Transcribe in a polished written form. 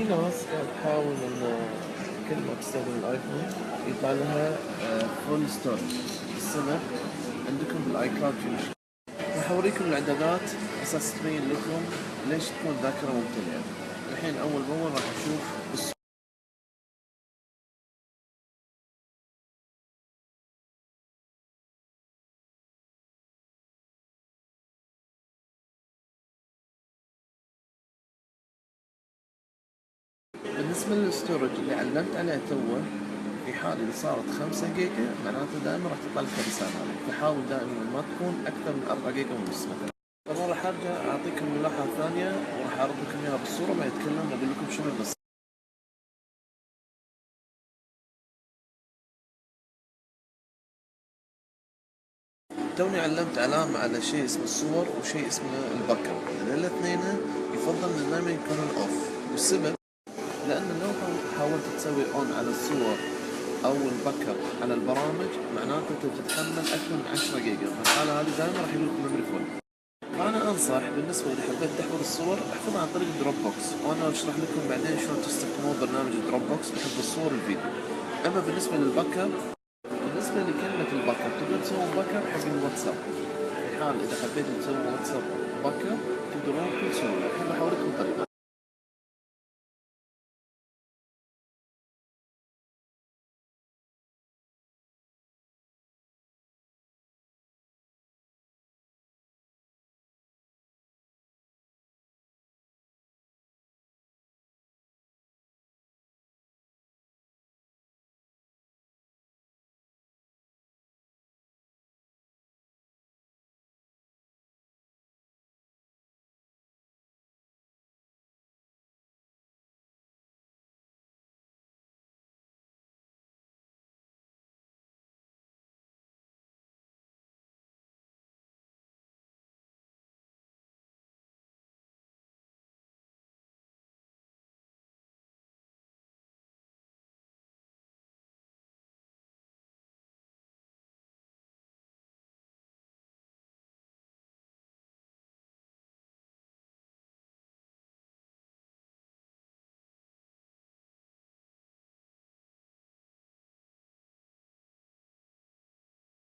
في ناس قاعد تحاول إن كل ما تستخدم الآيفون يطلع لها فول ستورج. السبب عندكم بالآي كلاود في مشكلة. راح أوريكم الإعدادات أساس تبين لكم ليش تكون ذاكرة ممتلئة. الحين أول بأول راح نشوف بالنسبة للستورج اللي علمت عليه توه، في حال إذا صارت 5 جيجا معناته دائما راح تطلع لك الرسالة هذه، فحاول دائما ما تكون أكثر من 4 جيجا ونص مثلا. طبعا راح أرجع أعطيكم ملاحظة ثانية وراح أعرض لكم إياها بالصورة ما يتكلم وأقول لكم شنو القصة. توني علمت علامة على شيء اسمه الصور وشيء اسمه الباك اب، الاثنين يفضل إن دائما يكونون أوف، والسبب لأن لو حاولت تسوي أون على الصور أو الباك اب على البرامج معناته تتحمل أكثر من 10 جيجا، فالحالة هذه دائما راح يقول لك ميموري فول. فأنا أنصح بالنسبة إذا حبيت تحفظ الصور احفظها عن طريق دروب بوكس، وأنا أشرح لكم بعدين شلون تستخدمون برنامج دروب بوكس لحفظ الصور والفيديو. أما بالنسبة للباك اب، بالنسبة لكلمة الباك اب تقدرون تسوون باك اب حق الواتساب، في حال إذا حبيتوا تسوون واتساب باك اب تقدرون بكل سهولة. الحين راح أوريكم طريقة.